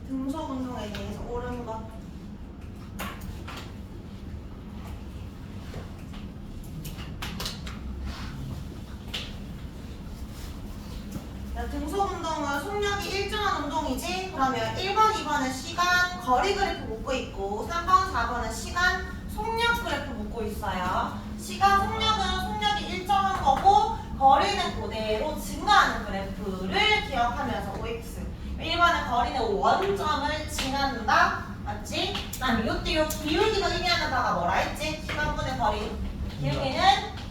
등속 운동에 대해서 옳은 것. 등속 운동은 속력이 일정한 운동이지. 그러면 1번, 2번은 시간, 거리 그래프 묻고 있고 3번, 4번은 시간, 속력 그래프 묻고 있어요. 시간, 속력이 일정한 거고 거리는 그대로 증가하는 그래프를 기억하면서 OX. 1번은 거리는 원점을 지난다. 맞지? 난 이것도 기울기가 의미하는 바가 뭐라 했지? 시간분의 거리. 기울기는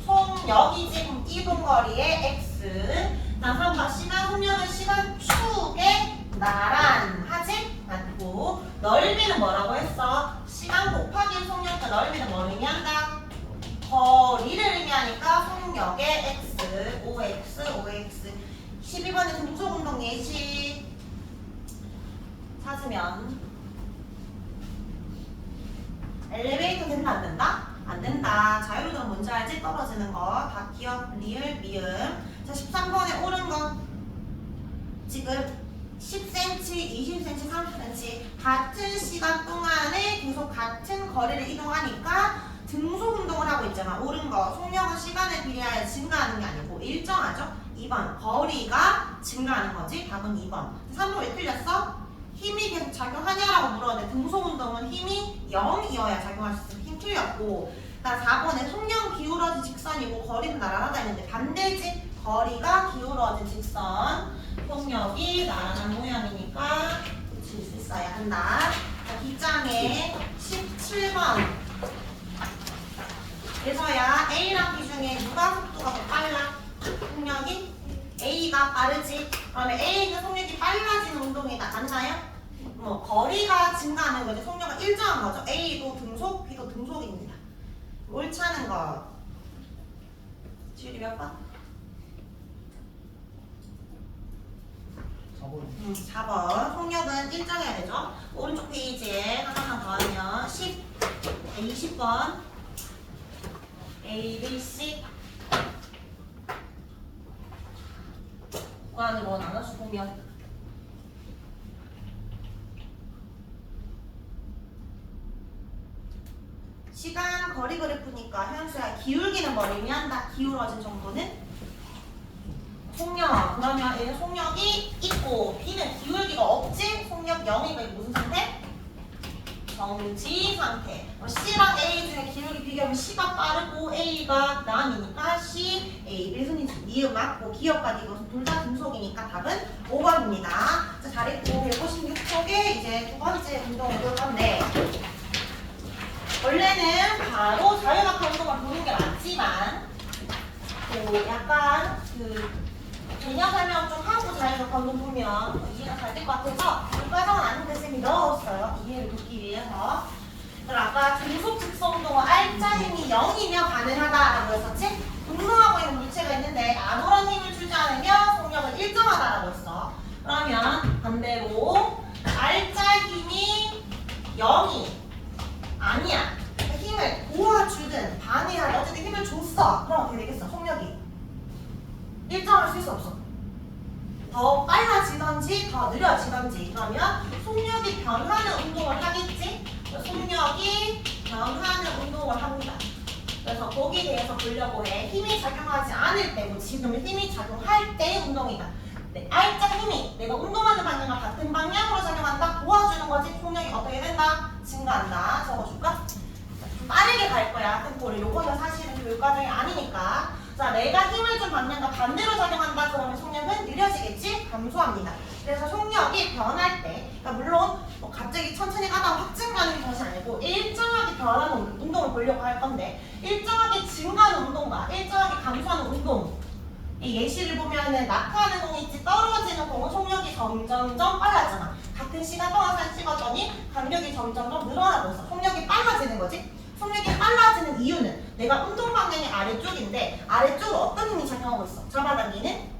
속력이지. 그럼 이동거리의 X. 난 3번 시간 속력은 시간 축에 나란하지 않고 넓이는 뭐라고 했어? 시간 곱하기 속력과 넓이는 뭘 의미한다? 거리를 의미하니까 속력의 X, OX, OX. 12번은 등속운동 예시 찾으면 엘리베이터 된다 안 된다? 안 된다. 자유로는 뭔지 알지? 떨어지는 거. 다 기억, 리을, 미음. 자, 13번에 옳은 거. 지금 10cm, 20cm, 30cm 같은 시간 동안에 계속 같은 거리를 이동하니까 등속 운동을 하고 있잖아. 옳은 거. 속력은 시간에 비례하여 증가하는 게 아니고 일정하죠. 2번. 거리가 증가하는 거지. 답은 2번. 3번 왜 틀렸어? 힘이 계속 작용하냐라고 물었는데 등속 운동은 힘이 0이어야 작용할 수 있어. 힘 틀렸고. 나 4번에 속력은 기울어진 직선이고 거리는 나란하다 했는데 반대지. 거리가 기울어진 직선. 속력이 나란한 모양이니까 붙일 수 있어야 한다. 자, B장에 17번. 그래서야 A랑 B 중에 누가 속도가 더 빨라? 속력이? A가 빠르지. 그러면 A는 속력이 빨라지는 운동이다. 맞나요? 뭐 거리가 증가하는 거지. 속력은 일정한 거죠. A도 등속, B도 등속입니다. 옳지 않은 거. 지율이 몇 번? 4번. 속력은 일정해야 되죠. 오른쪽 페이지에 하나만 더 하면 20번. A, B, C. 구간으로 나눠서 보면 시간 거리 그래프니까 현수야 기울기는 뭘 의미한다? 기울어진 정도는? 속력. 그러면 얘는 속력이 있고 B는 기울기가 없지? 속력 0이면 무슨 상태? 정지 상태. C랑 A 중에 기울기 비교하면 C가 빠르고 A가 남이니까 C, A, B순위지. 니은 맞고 기억과 이것은 둘 다 등속이니까 답은 5번입니다. 자, 잘했고 156쪽에 이제 두 번째 운동을 볼 건데 원래는 바로 자유낙하 운동을 보는 게 맞지만 약간 개념 설명 좀 하고 자유낙하 운동 보면 이해가 잘 될 것 같아서 이 과정은 아닌데 쌤이 넣었어요. 이해를 돕기 위해서. 그럼 아까 등속 직선 운동은 알짜 힘이 0이면 가능하다라고 했었지? 운동하고 있는 물체가 있는데 아무런 힘을 주지 않으면 속력은 일정하다라고 했어. 그러면 반대로 알짜 힘이 0이 아니야. 힘을 도와주든 방해하든 어쨌든 힘을 줬어. 그럼 어떻게 되겠어? 속력이 일정할 수 있어 없어? 더 빨라지던지 더 느려지던지. 그러면 속력이 변하는 운동을 하겠지? 속력이 변하는 운동을 합니다. 그래서 거기에 대해서 보려고 해. 힘이 작용하지 않을 때고 지금 힘이 작용할 때 운동이다. 네, 알짜 힘이 내가 운동하는 방향과 같은 방향으로 작용한다. 도와주는 거지. 속력이 어떻게 된다? 증가한다. 적어줄까? 좀 빠르게 갈 거야. 템포를. 요거는 사실은 교육 과정이 아니니까. 자, 내가 힘을 준 방향과 반대로 작용한다. 그러면 속력은 느려지겠지? 감소합니다. 그래서 속력이 변할 때, 그러니까 물론 뭐 갑자기 천천히 가다가 확 증가하는 것이 아니고 일정하게 변하는 운동을 보려고 할 건데 일정하게 증가하는 운동과 일정하게 감소하는 운동. 이 예시를 보면은 낙하하는 공이 있지 떨어지는 공은 속력이 점점점 빨라지잖아. 같은 시간 동안 사진 찍었더니 간격이 점점점 늘어나고 있어. 속력이 빨라지는 거지. 속력이 빨라지는 이유는 내가 운동 방향이 아래쪽인데 아래쪽으로 어떤 힘이 작용하고 있어? 잡아당기는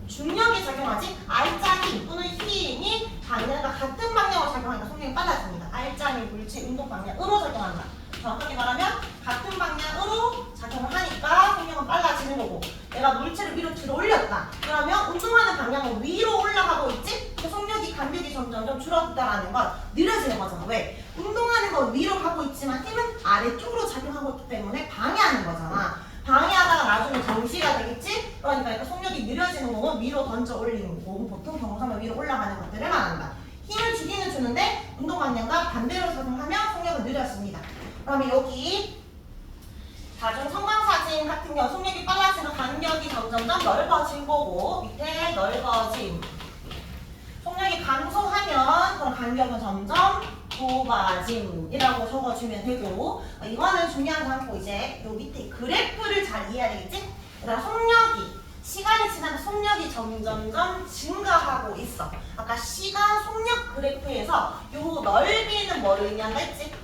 중력이 작용하지. R자 힘 또는 힘이 방향과 같은 방향으로 작용하니까 속력이 빨라집니다. R자 힘 물질 운동 방향으로 작용한다. 정확하게 말하면 같은 방향으로 작용을 하니까 속력은 빨라지는 거고, 내가 물체를 위로 들어 올렸다. 그러면 운동하는 방향은 위로 올라가고 있지? 그 속력이 간격이 점점 줄어든다는 건 느려지는 거잖아. 왜? 운동하는 건 위로 가고 있지만 힘은 아래쪽으로 작용하고 있기 때문에 방해하는 거잖아. 방해하다가 나중에 정지가 되겠지? 그러니까 속력이 느려지는 거고 위로 던져 올리는 거고, 보통 경사면 위로 올라가는 것들을 말한다. 힘을 주기는 주는데 운동 방향과 반대로 작용하면 속력은 느려집니다. 그러면 여기 다중 성광사진 같은 경우 속력이 빨라지면 간격이 점점점 넓어질 거고, 밑에 넓어짐. 속력이 감소하면 그럼 간격은 점점 좁아짐이라고 적어주면 되고, 이거는 중요하지 않고 이제 요 밑에 그래프를 잘 이해해야 되겠지? 그다음 속력이 시간이 지나면 속력이 점점점 증가하고 있어. 아까 시간 속력 그래프에서 요 넓이는 뭐를 의미한다 했지?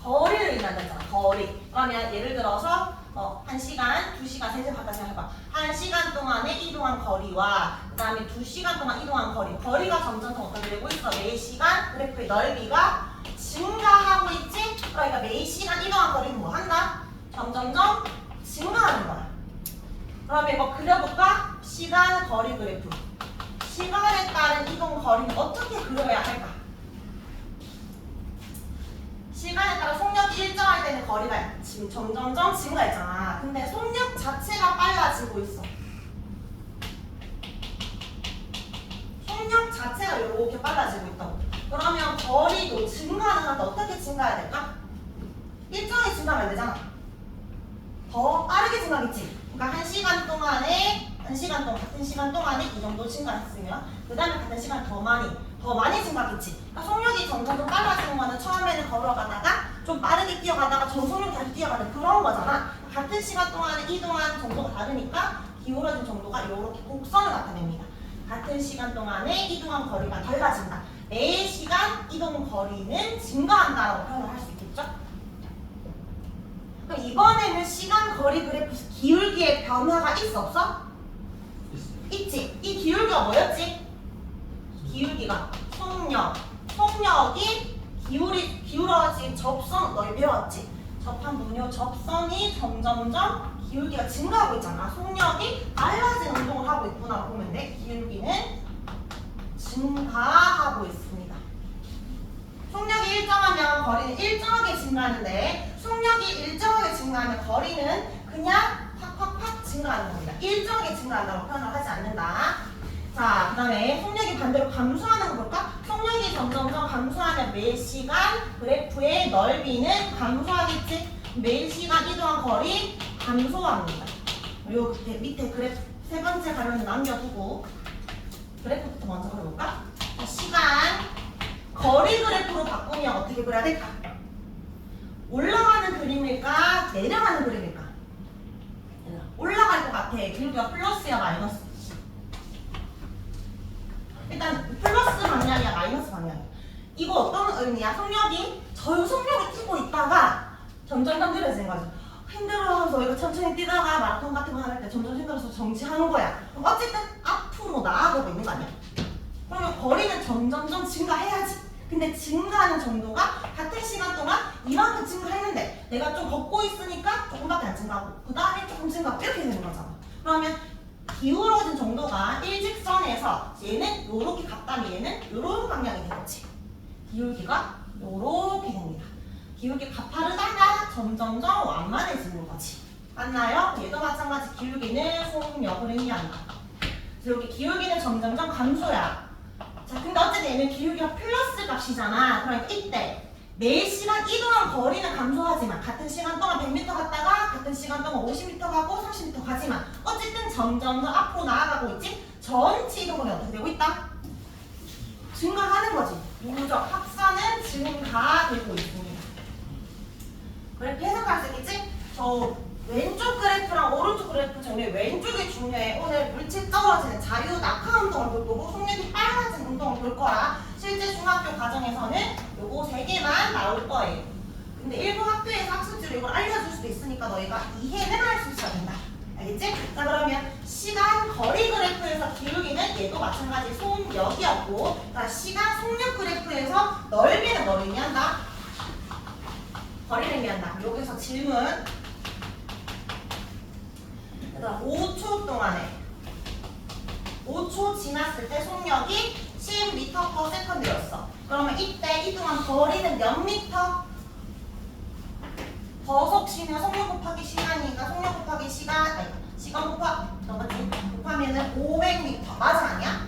거리를 의미한다 했잖아. 거리. 그러면 예를 들어서 1시간, 2시간, 3시간 갖다 생각해봐. 1시간 동안에 이동한 거리와 그 다음에 2시간 동안 이동한 거리. 거리가 점점 더 어떻게 되고 있어? 매시간 그래프의 넓이가 증가하고 있지? 그러니까 매시간 이동한 거리는 뭐 한다? 점점점 증가하는 거야. 그러면 이거 그려볼까? 시간 거리 그래프. 시간에 따른 이동 거리는 어떻게 그려야 할까? 시간에 따라 속력이 일정할 때는 거리가 지금 점점점 증가했잖아. 근데 속력 자체가 빨라지고 있어. 속력 자체가 이렇게 빨라지고 있다고. 그러면 거리도 증가하는 한데 어떻게 증가해야 될까? 일정하게 증가하면 안 되잖아. 더 빠르게 증가하겠지. 그러니까 1시간 동안에 같은 시간 동안에 이 정도 증가했으면 그 다음에 같은 시간 더 많이 증가했겠지. 그러니까 속력이 점점 더 빨라지는 거는 처음에는 걸어가다가 좀 빠르게 뛰어가다가 저속력이 다시 뛰어가는 그런 거잖아. 같은 시간 동안에 이동한 정도가 다르니까 기울어진 정도가 이렇게 곡선을 나타냅니다. 같은 시간 동안에 이동한 거리가 달라진다. 매 시간 이동 거리는 증가한다라고 표현을 할 수 있겠죠? 그럼 이번에는 시간 거리 그래프에서 기울기의 변화가 있어 없어? 있지. 이 기울기가 뭐였지? 기울기가 속력이 기울어진 접선 너희 배웠지? 접한 부분 접선이 점점점 기울기가 증가하고 있잖아. 속력이 빨라진 운동을 하고 있구나 보면 돼. 기울기는 증가하고 있습니다. 속력이 일정하면 거리는 일정하게 증가하는데, 속력이 일정하게 증가하면 거리는 그냥 팍팍팍 증가하는 겁니다. 일정하게 증가한다고 표현을 하지 않는다. 자, 그 다음에 속력이 반대로 감소하는 거 볼까? 속력이 점점점 감소하면 매시간 그래프의 넓이는 감소하겠지? 매시간 이동한 거리 감소합니다. 그리고 밑에 그래프 세 번째 가려는 남겨두고 그래프부터 먼저 그려볼까? 자, 시간 거리 그래프로 바꾸면 어떻게 그려야 될까? 올라가는 그림일까? 내려가는 그림일까? 올라갈 것 같아. 기울기가 플러스야 마이너스? 일단 플러스 방향이야 마이너스 방향이야. 이거 어떤 의미야? 속력이 저속력을 뛰고 있다가 점점 느려지는 거죠. 힘들어서 이거 천천히 뛰다가 마라톤 같은 거 할 때 점점 힘들어서 정지하는 거야. 그럼 어쨌든 앞으로 나아가고 있는 거 아니야? 그러면 거리는 점점점 증가해야지. 근데 증가하는 정도가 같은 시간 동안 이만큼 증가했는데 내가 좀 걷고 있으니까 조금밖에 안 증가하고 그 다음에 조금 증가하고 이렇게 되는 거잖아. 그러면 기울어진 정도가 일직선에서 얘는 요렇게 갔다면 얘는 요런 방향이 되겠지. 기울기가 요렇게 됩니다. 기울기가 가파르다가 점점점 완만해지는 거지. 맞나요? 얘도 마찬가지 기울기는 속력을 의미한다. 그래서 여기 기울기는 점점점 감소야. 자, 근데 어쨌든 얘는 기울기가 플러스 값이잖아. 그러니까 이때 매 시간 이동한 거리는 감소하지만 같은 시간 동안 100m 갔다가 같은 시간 동안 50m 가고 30m 가지만 어쨌든 점점 더 앞으로 나아가고 있지. 전체 이동 거리가 어떻게 되고 있다? 증가하는 거지. 누적 합산은 증가되고 있습니다. 그래프 해석할 수 있겠지? 저 왼쪽 그래프랑 오른쪽 그래프 중에 왼쪽이 중요해. 오늘 물질 떨어지는 자유 낙하 운동을 볼 거고 속력이 빨라진 운동을 볼 거라 실제 중학교 과정에서는 요거 3개만 나올 거예요. 근데 일부 학교에서 학습지로 이걸 알려줄 수도 있으니까 너희가 이해는 할 수 있어야 된다. 알겠지? 자 그러면 시간 거리 그래프에서 기울기는 얘도 마찬가지 속력이었고, 자 시간 속력 그래프에서 넓이는 뭐를 의미한다? 거리를 의미한다. 여기서 질문. 얘들아 5초 동안에 5초 지났을 때 속력이 10m/s였어. 그러면 이때 이 동안 거리는 몇 미터? 버속시면 속력 곱하기 시간이니까 속력 곱하기 시간, 아니 시간 곱하면은 500m. 맞아 아니야?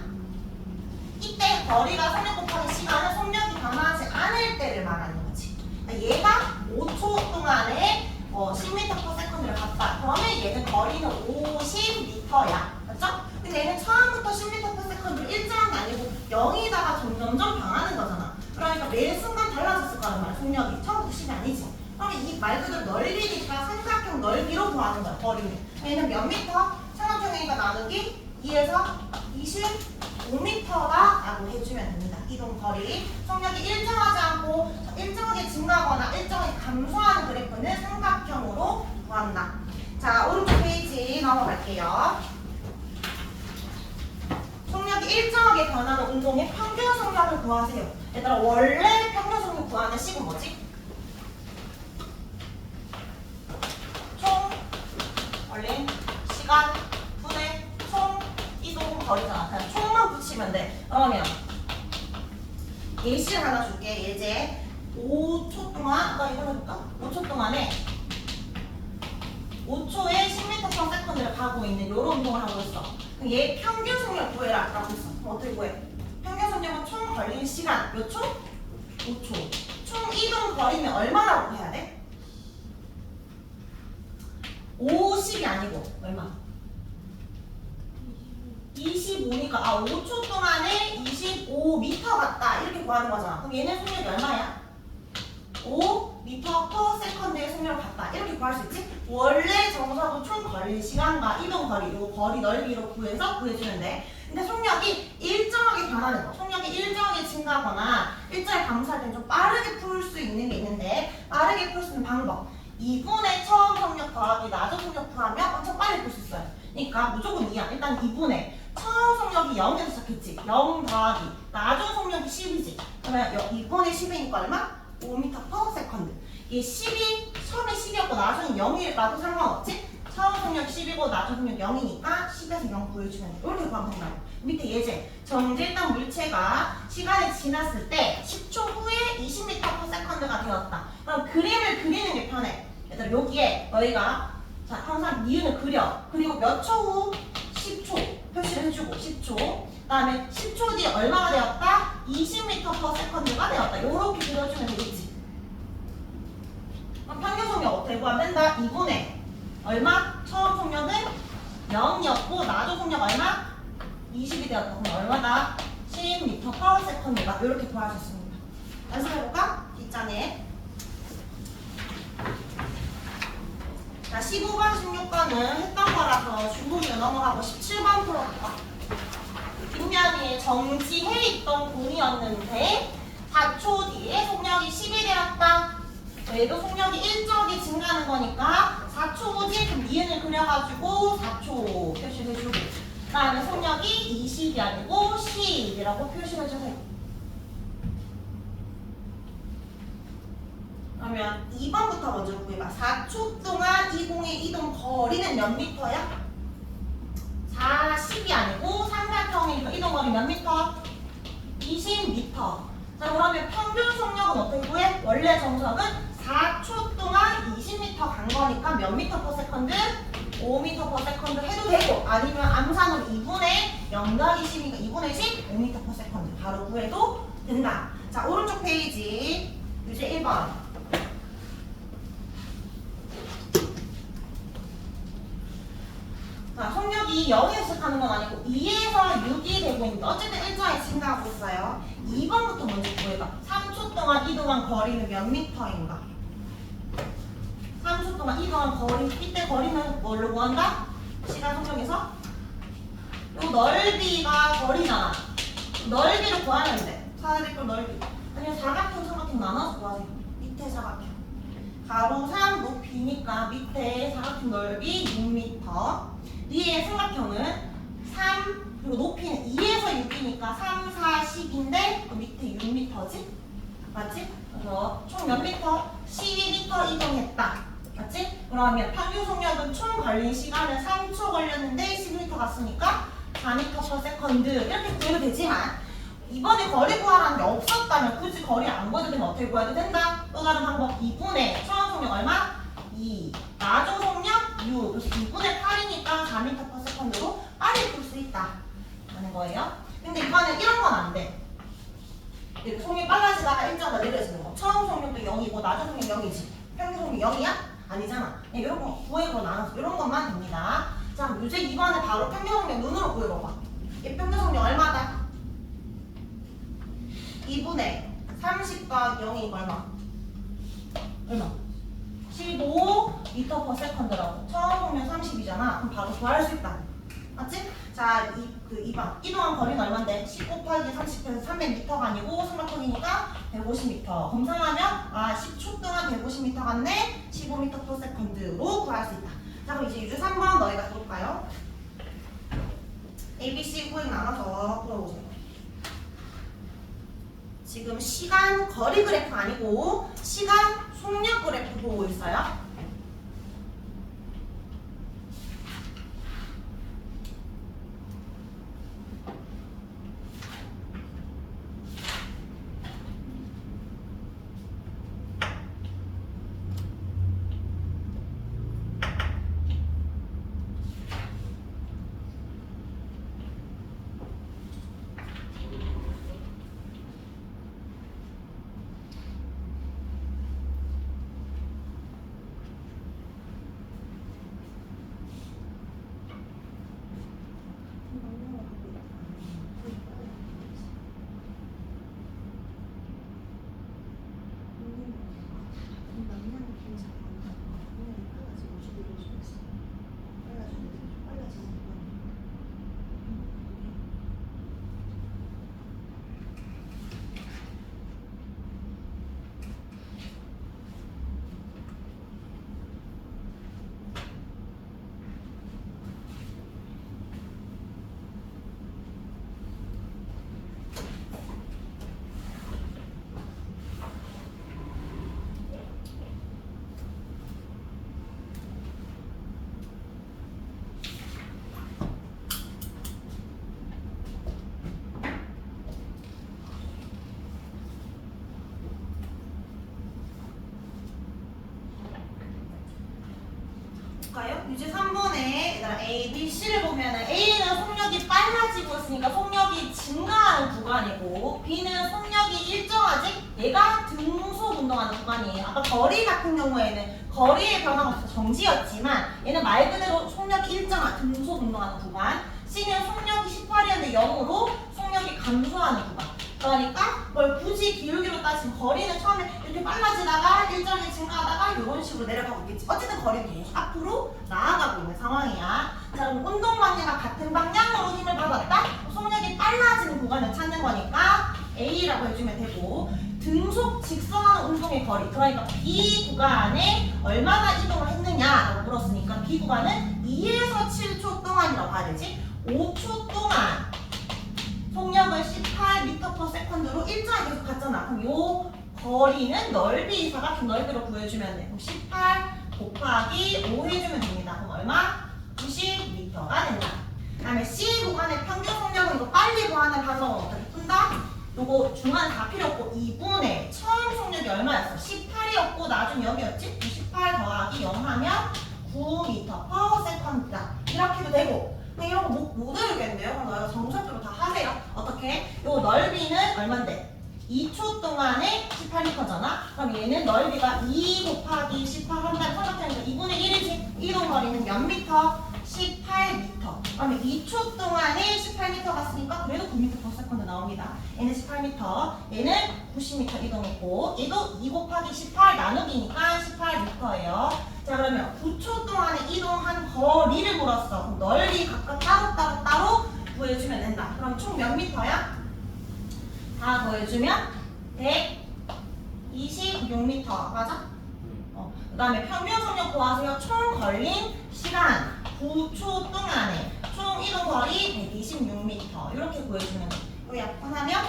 이때 거리가 속력 곱하기 시간은 속력이 변하지 않을 때를 말하는 거지. 얘가 5초 동안에 10m/s를 갔다. 그러면 얘는 거리는 50m야. 맞죠? 근데 얘는 처음부터 10m/s를 일정한 게 아니고 0이다가 점점점 변하는 거잖아. 그러니까 매 순간 달라졌을 거란 말이야. 속력이 처음부터 10이 아니지. 그러면 이 말 그대로 넓이니까 삼각형 넓이로 구하는 거야. 거리는. 얘는 몇 미터? 삼각형이니까 나누기 2에서 25m가 라고 해주면 됩니다. 이동 거리. 속력이 일정하지 않고 일정하게 증가하거나 일정하게 감소하는 그래프는 삼각형으로 구한다. 자, 오른쪽 페이지 넘어갈게요. 속력이 일정하게 변하는 운동의 평균 속력을 구하세요. 얘들아, 원래 평균 속력 구하는 식은 뭐지? 총 걸린 시간 분의 총 이동 거리잖아. 그냥 총만 붙이면 돼. 그러면 예시 하나 줄게. 예제 5초 동안, 아까 이거 해볼까? 5초 동안에 5초에 10m/s를 가고 있는 요런 운동을 하고 있어. 그럼 얘 평균 속력 구해라 라고 했어. 그럼 어떻게 구해? 평균 속력은 총 걸린 시간 몇 초? 5초. 총 이동 거리면 얼마라고 해야 돼? 50이 아니고 얼마? 25니까 5초 동안에 25m 갔다 이렇게 구하는 거잖아. 그럼 얘는 속력이 얼마야? 5m/s의 속력을 갔다 이렇게 구할 수 있지? 원래 정석은 총 걸린 시간과 이동 거리, 요 거리 넓이로 구해서 구해주면 돼. 근데 속력이 일정하게 변하는 거, 속력이 일정하게 증가하거나 일정하게 감소할 때는 좀 빠르게 풀 수 있는 게 있는데, 빠르게 풀 수 있는 방법 2분의 처음 속력 더하기 낮은 속력 구하면 엄청 빨리 풀 수 있어요. 그러니까 무조건 2야. 일단 2분의 처음 속력이 0에서 시작했지. 0 더하기 낮은 속력이 10이지. 그러면 2분의 10이니까 얼마? 5m/s. 이게 10이 처음에 10이었고 나중에 0이라도 상관없지? 처음 속력 10이고 낮은 속력 0이니까 10에서 0 구해주면 돼. 이렇게 구하면 된다고. 밑에 예제. 정제당 물체가 시간이 지났을 때 10초 후에 20m/s가 되었다. 그럼 그림을 그리는 게 편해. 얘들아, 여기에 너희가 자 항상 니은을 그려. 그리고 몇 초 후? 10초 표시를 해주고 10초. 그 다음에 10초 뒤에 얼마가 되었다? 20m/s가 되었다. 요렇게 그려주면 되겠지. 그럼 평균 속력 어떻게 구하면 된다? 2분의 얼마? 처음 속력은 0이었고 낮은 속력 얼마? 20이 되었다. 그럼 얼마다? 10m/s가 이렇게 구할 수 있습니다. 연습해볼까? 뒷장에. 자, 15번, 16번은 했던 거라서 중국으로 넘어가고 17번 풀어볼까? 뒷면이 정지해 있던 공이었는데 4초 뒤에 속력이 10이 되었다. 얘도 속력이 일정하게 증가하는 거니까 4초 후지 그럼 니은을 그려가지고 4초 표시를 해주고, 그 다음에 속력이 20이 아니고 10이라고 표시를 해주세요. 그러면 2번부터 먼저 구해봐. 4초 동안 이 공의 이동 거리는 몇 미터야? 40이 아니고 삼각형이니까 이동 거리 몇 미터? 20미터. 자, 그러면 평균 속력은 어떻게 구해? 원래 정석은 4초 동안 20m 간 거니까 몇 미터/s? 5m/s 해도 되고, 아니면 암산으로 2분의 0 더하기 10이니까 2분의 10 5m/s 바로 구해도 된다. 자, 오른쪽 페이지 유제 1번. 자, 속력이 0에서 시작하는 건 아니고 2에서 6이 되고 있는데 어쨌든 일정하게 증가하고 있어요. 2번부터 먼저 구해봐. 3초 동안 이동한 거리는 몇 미터인가? 3초 동안 이동한 거리, 이때 거리는 뭘로 구한다? 시간 속력에서 요 넓이가 거리잖아. 넓이를 구하면 돼. 사대별 넓이. 아니면 사각형, 삼각형 나눠서 구하세요. 밑에 사각형. 가로 3 높이니까 밑에 사각형 넓이 6m. 위에 삼각형은 3 그리고 높이는 2에서 6이니까 3, 4, 10인데 그 밑에 6m지? 맞지? 그래서 총 몇 미터? 12m 이동했다. 맞지? 그러면 평균 속력은 총 걸린 시간은 3초 걸렸는데 10m 갔으니까 4m/s 이렇게 구해도 되지만 이번에 거리 구하라는 게 없었다면 굳이 거리 안 구해도 되면 어떻게 구해도 된다? 또 다른 방법 2분의 처음 속력 얼마? 2 나중 속력 6 그래서 2분의 8이니까 4m/s로 빨리 풀 수 있다 하는 거예요. 근데 이번엔 이런 건 안 돼. 속력이 빨라지다가 일정하다 느려지는 거. 처음 속력도 0이고 나중 속력 0이지. 평균 속력 0이야? 아니잖아. 이런 거 구해서 나눠서 이런 것만 됩니다. 자, 이제 이번에 바로 평균 속력 눈으로 구해봐봐. 이 평균 속력 얼마다? 2분의 30과 0이 얼마? 얼마? 15m/s라고. 처음 속력 30이잖아. 그럼 바로 구할 수 있다. 맞지? 자, 2번. 이동한 거리는 얼만데? 10 곱하기 30에서 300m가 아니고 삼각형이니까 150m. 검사하면 10초 동안 150m 갔네. 15m/s로 구할 수 있다. 자, 그럼 이제 유주 3번 너희가 볼까요? A, B, C 구획 나눠서 풀어보세요. 지금 시간 거리 그래프 아니고 시간 속력 그래프 보고 있어요. 유제 3번에 A, B, C를 보면은 A는 속력이 빨라지고 있으니까 속력이 증가하는 구간이고 B는 속력이 일정하지? 얘가 등속 운동하는 구간이에요. 아까 거리 같은 경우에는 거리의 변화가 없어서 정지였지만 얘는 말 그대로 속력이 일정한 등속 운동하는 구간. C는 속력이 18이었는데 0으로 속력이 감소하는 구간. 그러니까 뭘 굳이 기울기로 따지면 거리는 처음에 이렇게 빨라지다가 일정하게 증가하다가 이런 식으로 내려가고 있겠지. 어쨌든 거리는 계속 앞으로 나아가고 있는 상황이야. 자, 그럼 운동 방향과 같은 방향으로 힘을 받았다? 속력이 빨라지는 구간을 찾는 거니까 A라고 해주면 되고 등속 직선하는 운동의 거리 그러니까 B 구간에 얼마나 이동을 했느냐라고 물었으니까 B 구간은 2에서 7초 동안이라고 봐야 되지. 5초 동안 속력을 18m/s로 일정하게 계속 갔잖아. 그럼 요 거리는 넓이, 사각형 넓이로 구해주면 돼. 그럼 18 곱하기 5 해주면 됩니다. 그럼 얼마? 90m가 된다. 그 다음에 C 구간의 평균 속력은 이거 빨리 구하는 방법은 어떻게 푼다? 요거 중간에 다 필요 없고 2분의 처음 속력이 얼마였어? 18이었고 나중 0이었지? 18 더하기 0 하면 9m/s다. 이렇게 해도 되고 이런 거 못 외우겠네요. 그럼 너희가 정석적으로 다 하세요. 어떻게? 요 넓이는 얼만데? 2초 동안에 18m잖아. 그럼 얘는 넓이가 2 곱하기 18 한다면 삼각형이니까 2분의 1이지. 이동 거리는 몇 미터? 18m. 그러면 2초 동안에 18m 갔으니까 그래도 9m/s 나옵니다. 얘는 18m, 얘는 90m 이동했고 얘도 2 곱하기 18 나누기니까 18m예요. 자, 그러면 9초 동안에 이동한 거리를 물었어. 그럼 넓이 각각 따로 구해주면 된다. 그럼 총 몇 미터야? 다 구해주면 126m. 맞아? 그 다음에 평균 속력 구하세요. 총 걸린 시간 9초 동안에 총 이동 거리 126m 이렇게 구해주면 돼요. 여기 약분하면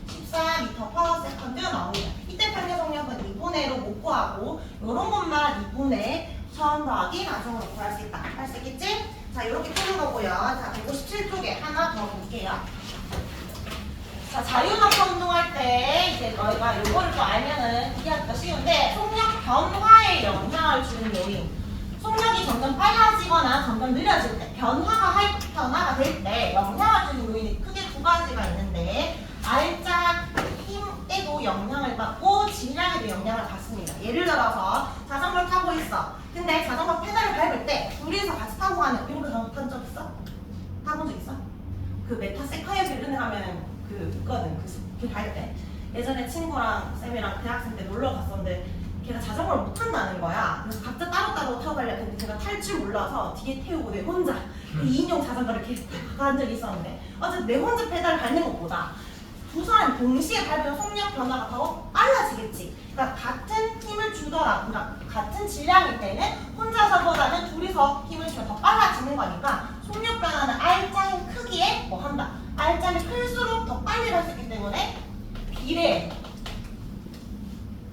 14m/s 나옵니다. 이때 평균 속력은 2분의 1로 못 구하고 이런 것만 2분의 1000 더하기 나중으로 구할 수 있다. 할 수 있겠지? 자, 이렇게 푸는 거고요. 자, 157쪽에 하나 더 볼게요. 자, 자유낙하 운동할 때 이제 너희가 요거를 또 알면은 이해하기가 쉬운데 속력 변화에 영향을 주는 요인. 속력이 점점 빨라지거나 점점 느려질 때 변화가 될 때 영향을 주는 요인이 크게 두 가지가 있는데 알짝 힘에도 영향을 받고 질량에도 영향을 받습니다. 예를 들어서 자전거를 타고 있어. 근데 자전거 페달을 밟을 때 둘이서 같이 타고 가는 이런 거 타본 적 있어? 타본 적 있어? 그 메타세카이어 빌딩에 가면 그 있거든. 그 갈 때. 예전에 친구랑 쌤이랑 대학생 때 놀러 갔었는데 걔가 자전거를 못 탄다는 거야. 그래서 각자 따로따로 타고 가려고 했는데 제가 탈 줄 몰라서 뒤에 태우고 내 혼자 그 2인용 자전거를 이렇게 간 적이 있었는데 어쨌든 내 혼자 페달 밟는 것보다 두 사람이 동시에 밟으면 속력 변화가 더 빨라지겠지. 그러니까 같은 힘을 주더라도, 그러니까 같은 질량일 때는 혼자서보다는 둘이서 힘을 주면 더 빨라지는 거니까 속력 변화는 R자인 크기에 뭐 한다. R자는 클수록 더 빨리 갈 수 있기 때문에 비례해.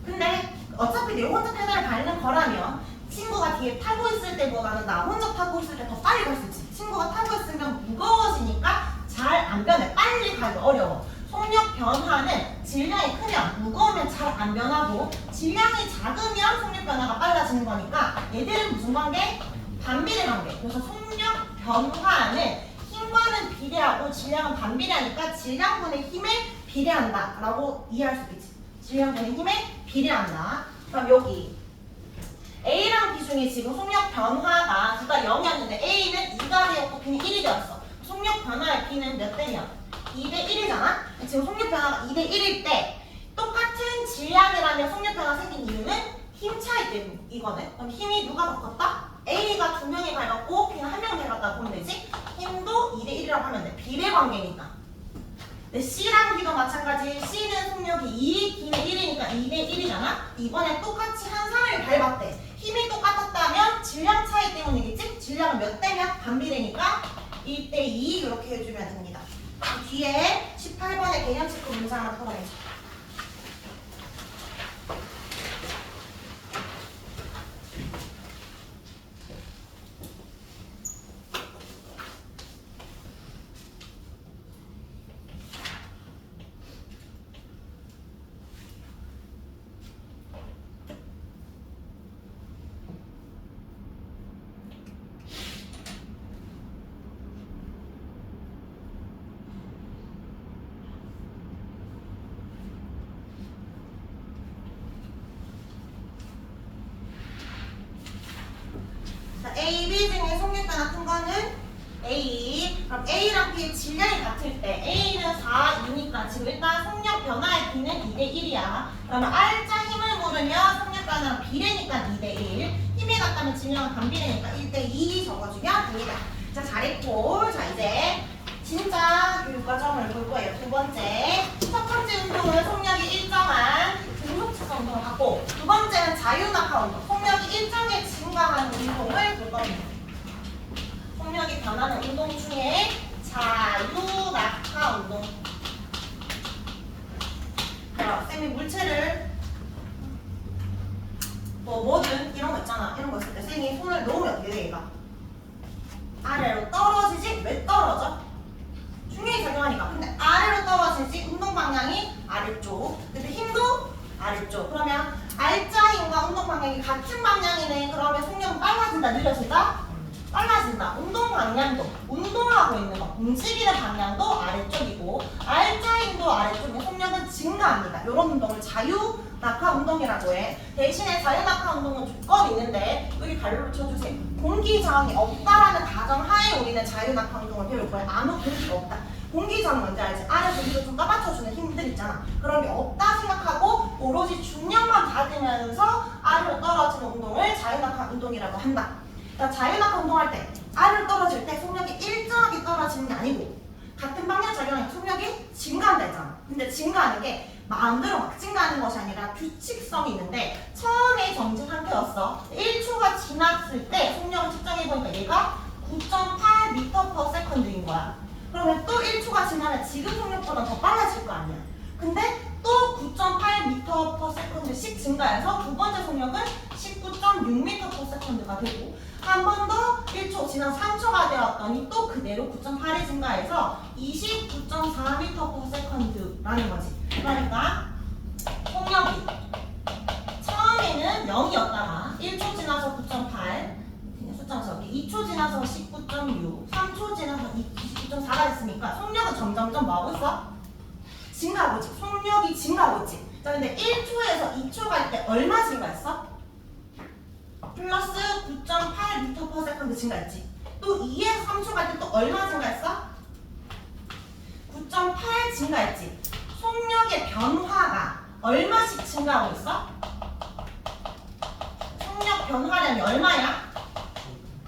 근데 어차피 내 혼자 페달을 밟는 거라면 친구가 뒤에 타고 있을 때보다는 나 혼자 타고 있을 때 더 빨리 갈 수 있지. 친구가 타고 있으면 무거워지니까 잘 안 변해. 빨리 가기 어려워. 속력 변화는 질량이 크면 무거우면 잘 안 변하고 질량이 작으면 속력 변화가 빨라지는 거니까 얘들은 무슨 관계? 반비례 관계. 그래서 속력 변화는 힘과는 비례하고 질량은 반비례하니까 질량분의 힘에 비례한다 라고 이해할 수 있지. 질량분의 힘에 비례한다. 그럼 여기 A랑 B 중에 지금 속력 변화가 둘 다 0이었는데 A는 2가 되었고 B는 1이 되었어. 속력 변화의 B는 몇 대냐? 2대 1이잖아? 지금 속력 변화가 2대 1일 때 똑같은 질량이라면 속력 변화가 생긴 이유는 힘 차이 때문이거든. 그럼 힘이 누가 더 컸다? A가 2명이 밟았고 B는 1명이 밟았다 보면 되지? 힘도 2대 1이라고 하면 돼. 비례 관계니까. 근데 C랑 B도 마찬가지. C는 속력이 2, B는 1이니까 2대 1이잖아? 이번에 똑같이 한 사람이 밟았대. 힘이 똑같았다면 질량 차이 때문이겠지? 질량은 몇 대면 반비례니까 1대 2 이렇게 해주면 됩니다. 뒤에 18번의 개념 체크 문제 하나 풀어내자. A, B 중에 속력 변화 큰 거는 A. 그럼 A랑 B의 질량이 같을 때 A는 4, 2니까 지금 일단 속력 변화의 B는 2대 1이야. 그러면 R자 힘을 모르면 속력 변화는 비례니까 2대 1. 힘이 같다면 질량은 반비례니까 1대 2 적어주면 됩니다. 자, 잘했고. 자, 이제 진짜 교육과정을 볼 거예요. 두 번째. 첫 번째 운동은 속력이 일정한 중속측성 운동을 갖고 두 번째는 자유낙하 운동. 속력이 일정에 증가하는 운동을 볼 겁니다. 속력이 변하는 운동 중에 자유낙하 운동. 그럼 쌤이 물체를 뭐든 이런 거 있잖아. 이런 거 있을 때 쌤이 손을 놓으면 어떻게 돼? 얘가 아래로 떨어지지? 왜 떨어져? 중력이 작용하니까. 근데 아래로 떨어지지? 운동 방향이 아래쪽. 근데 힘도 아래쪽. 그러면 R자 힘과 운동 방향이 같은 방향이네. 그러면 속력은 빨라진다, 느려진다? 빨라진다. 운동 방향도, 운동하고 있는 거, 움직이는 방향도 아래쪽이고 R자 힘도 아래쪽이고 속력은 증가합니다. 이런 운동을 자유낙하 운동이라고 해. 대신에 자유낙하 운동은 조건이 있는데 여기 가로를 쳐주세요. 공기 저항이 없다라는 가정하에 우리는 자유낙하 운동을 배울 거예요. 아무 공기가 없다. 공기 저항 뭔지 알지? 아래서 위로 좀 떠받쳐주는 힘들 있잖아. 그런 게 없다 생각하고 오로지 중력만 받으면서 아래로 떨어지는 운동을 자유낙하 운동이라고 한다. 그러니까 자유낙하 운동할 때 아래로 떨어질 때 속력이 일정하게 떨어지는 게 아니고 같은 방향 작용하니까 속력이 증가한다 했잖아. 근데 증가하는 게 마음대로 막 증가하는 것이 아니라 규칙성이 있는데 처음에 정지 상태 상태였어. 1초가 지났을 때 속력을 측정해보니까 얘가 9.8m/s인 거야. 그러면 또 1초가 지나면 지금 속력보다 더 빨라질 거 아니야. 근데 또 9.8m/s씩 증가해서 두 번째 속력은 19.6m/s가 되고 한 번 더 1초 지난 3초가 되었더니 또 그대로 9.8이 증가해서 29.4m/s라는 거지. 그러니까 속력이 처음에는 0이었다가 1초 지나서 9.8 그냥 숫자를 적게 2초 지나서 19.6 3초 지나서 29.4가 됐으니까 속력은 점점점 뭐하고 있어? 증가하고 있지. 속력이 증가하고 있지. 자 근데 1초에서 2초 갈 때 얼마 증가했어? 플러스 9.8m/s 증가했지. 또 2에서 3초 갈 때 또 얼마 증가했어? 9.8 증가했지. 속력의 변화가 얼마씩 증가하고 있어? 속력 변화량이 얼마야?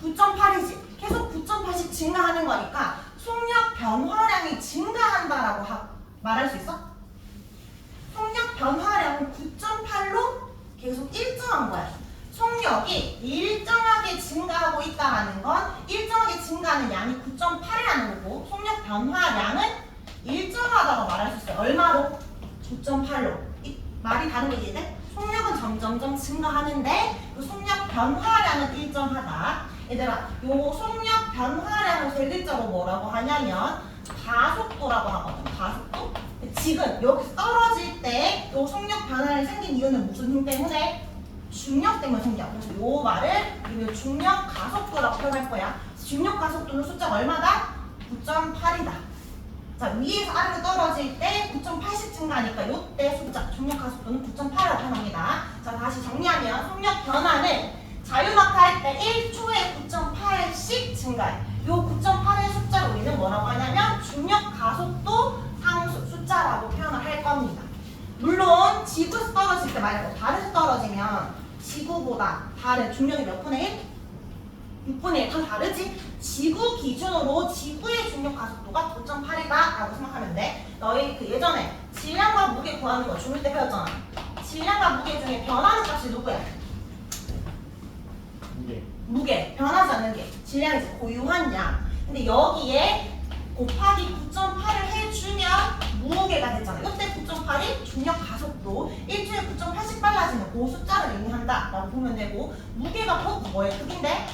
9.8이지. 계속 9.8씩 증가하는 거니까 속력 변화량이 증가한다라고 말할 수 있어? 속력 변화량은 9.8로 계속 일정한 거야. 속력이 일정하게 증가하고 있다는 건 일정하게 증가하는 양이 9.8이라는 거고 속력 변화량은 일정하다고 말할 수 있어요. 얼마로? 9.8로. 말이 다른 거 이해돼? 속력은 점점점 증가하는데 그 속력 변화량은 일정하다. 얘들아, 요 속력 변화량을 세 글자로 뭐라고 하냐면 가속도라고 하거든. 가속도? 지금 여기서 떨어질 때 요 속력 변화량이 생긴 이유는 무슨 힘 때문에? 중력 때문에 생겨. 그래서 요 말을 우리는 중력 가속도라고 표현할 거야. 중력 가속도는 숫자가 얼마다? 9.8이다. 자, 위에서 아래로 떨어질 때 9.8씩 증가하니까 요때 숫자 중력 가속도는 9.8이라고 표현합니다. 자, 다시 정리하면 속력 변화는 자유마크 할 때 1초에 9.8씩 증가해. 요 9.8의 숫자를 우리는 뭐라고 하냐면 중력 가속도 상수 숫자라고 표현을 할 겁니다. 물론 지구에서 떨어질 때 말고 달에서 떨어지면 지구보다 달은 중력이 몇 분의 1? 6분의 1 더 다르지? 지구 기준으로 지구의 중력 가속도가 9.8이다 라고 생각하면 돼. 너희 그 예전에 질량과 무게 구하는 거 중일 때 배웠잖아. 질량과 무게 중에 변하는 값이 누구야? 무게. 변하지 않는 게 질량이지. 고유한 양. 근데 여기에 곱하기 9.8을 해주면 무게가 됐잖아. 이때 9.8이 중력 가속도 1초에 9.8씩 빨라지는 그 숫자를 의미한다 라고 보면 되고 무게가 곧 뭐의 크기인데?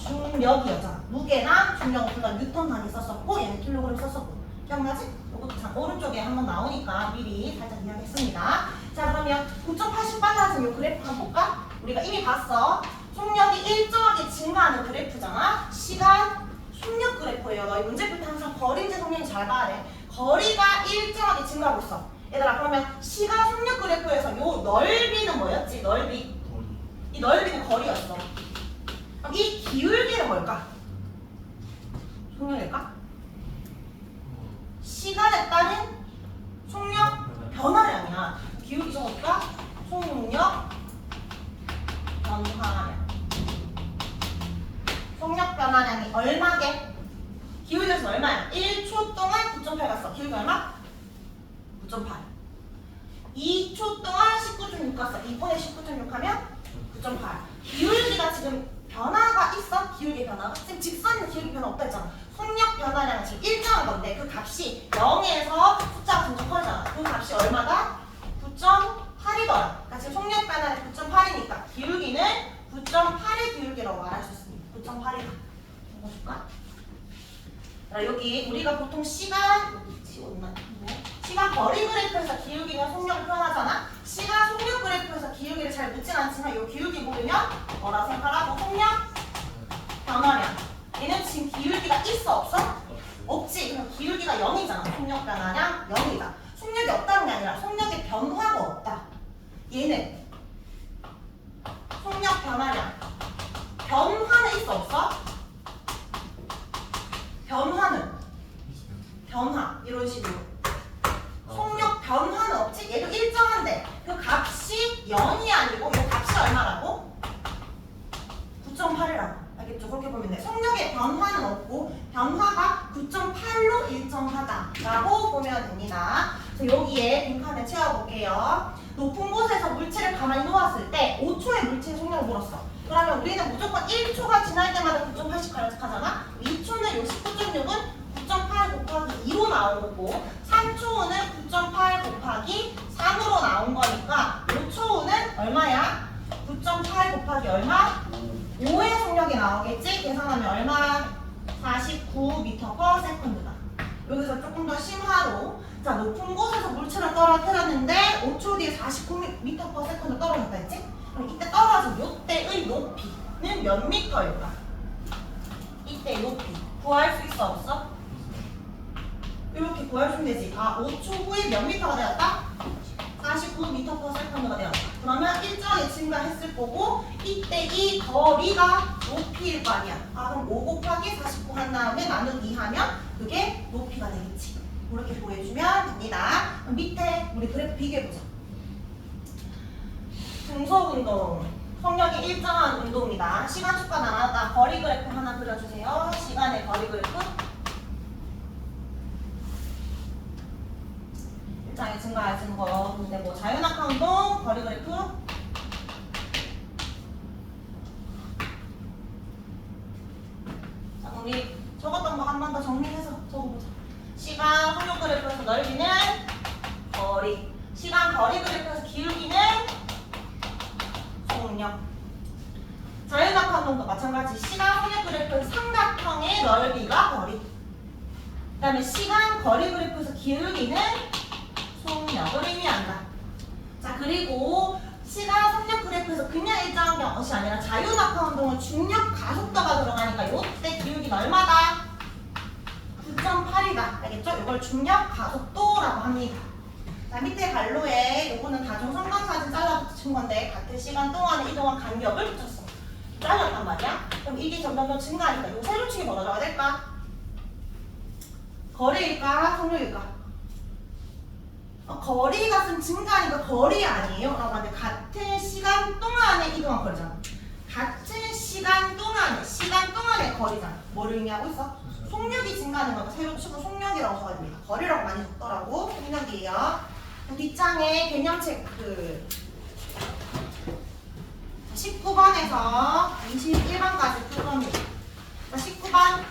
중력이었잖아. 무게랑 중력은 둘 다 뉴턴 단위 썼었고 얘는 킬로그램 썼었고 기억나지? 이것도 참 오른쪽에 한번 나오니까 미리 살짝 이야기했습니다. 자 그러면 9.8씩 빨라진 이 그래프 한번 볼까? 우리가 이미 봤어. 속력이 일정하게 증가하는 그래프잖아. 시간 속력 그래프예요. 너희 문제 풀 때 항상 거리인지 속력인지 잘 봐야 돼. 거리가 일정하게 증가하고 있어. 얘들아 그러면 시간 속력 그래프에서 요 넓이는 뭐였지? 넓이. 이 넓이는 거리였어. 그럼 이 기울기는 뭘까? 속력일까? 시간에 따른 속력 변화량이야. 기울기 적어볼까? 속력 변화량. 속력 변화량이 얼마게? 기울기에서 얼마야? 1초 동안 9.8 갔어. 기울기 얼마? 9.8. 2초 동안 19.6 갔어. 2분의 19.6 하면 9.8. 기울기가 지금 변화가 있어? 기울기 변화가? 지금 직선은 기울기 변화 없다 했잖아. 속력 변화량은 지금 일정한 건데 그 값이 0에서 숫자가 점점 커지잖아. 그 값이 얼마다? 9.8이더라. 그러니까 지금 속력 변화량 9.8이니까 기울기는 9.8의 기울기라고 말할 수 있습니다. 9.8이다. 적어줄까? 여기 우리가 보통 시간 거리 그래프에서 기울기는 속력을 표현하잖아. 시간 속력 그래프에서 기울기를 잘 묻진 않지만 이 기울기 모르면 뭐라 생각하라고? 속력 변화량. 얘는 지금 기울기가 있어 없어? 없지. 그럼 기울기가 0이잖아. 속력 변화량 0이다. 속력이 없다는 게 아니라 속력의 변화가 없다. 얘는 속력 변화량 변화는 있어 없어? 변화 이런 식으로 속력 변화는 없지? 얘도 일정한데 그 값이 0이 아니고 이 값이 얼마라고? 9.8이라고 알겠죠? 그렇게 보면 돼. 속력의 변화는 없고 변화가 9.8로 일정하다라고 보면 됩니다. 그래서 여기에 빈칸을 채워볼게요. 높은 곳에서 물체를 가만히 놓았을 때 5초의 물체 물체의 속력을 물었어. 그러면 우리는 무조건 1초가 지날 때마다 9.8씩 가져가잖아? 2초는 요 19.6은 9.8 곱하기 2로 나온 거고 3초는 9.8 곱하기 3으로 나온 거니까 5초는 얼마야? 9.8 곱하기 얼마? 5의 속력이 나오겠지? 계산하면 얼마? 49m/s다. 여기서 조금 더 심화로 자 높은 곳에서 물체를 떨어뜨렸는데 5초 뒤에 49m/s 떨어졌다 했지? 그럼 이때 떨어진 요때의 높이는 몇 미터일까? 이때 높이 구할 수 있어 없어? 이렇게 구해주면 되지. 아 5초 후에 몇 미터가 되었다? 49m/s가 되었다. 그러면 일정하게 증가했을 거고 이때 이 거리가 높이일 거 아니야. 아 그럼 5 곱하기 49 한 다음에 나누기 하면 그게 높이가 되겠지. 이렇게 보여주면 됩니다. 그럼 밑에 우리 그래프 비교해보자. 등속운동 속력이 일정한 운동입니다. 시간 축과 나눴다. 거리 그래프 하나 그려주세요. 시간의 거리 그래프. 일정하게 증가해지는 거. 근데 뭐 자연학화 운동 거리 그래프. 자 우리 적었던 거 한 번 더 정리해서 적어보자. 시간 속력 그래프에서 넓이는 거리. 시간 거리 그래프에서 기울기는 속력. 자연학화 운동도 마찬가지. 시간 속력 그래프에서 삼각형의 넓이가 거리. 그 다음에 시간 거리 그래프에서 기울기는 속력을 의미한다. 자 그리고 시간 속력 그래프에서 그냥 일정한 것이 아니라 자유낙하 운동은 중력 가속도가 들어가니까 이때 기울기는 얼마다? 9.8이다. 알겠죠? 이걸 중력 가속도라고 합니다. 자 밑에 발로에 요거는 다중 성광사진 잘라 붙인 건데 같은 시간 동안에 이동한 간격을 붙였어. 잘랐단 말이야. 그럼 이게 점점 더 증가하니까 요 세로축이 멀어져야 될까? 거리일까? 속력일까? 거리가 좀 증가하니까 거리 아니에요? 라고 하는데 같은 시간 동안에 이동한 거리잖아. 같은 시간 동안의 거리잖아. 뭐를 의미하고 있어? 속력이 증가하는 거니까 세로축은 속력이라고 적어야 됩니다. 거리라고 많이 적더라고. 속력이에요. 뒷장에 개념 체크 19번에서 21번까지 풀 겁니다. 19번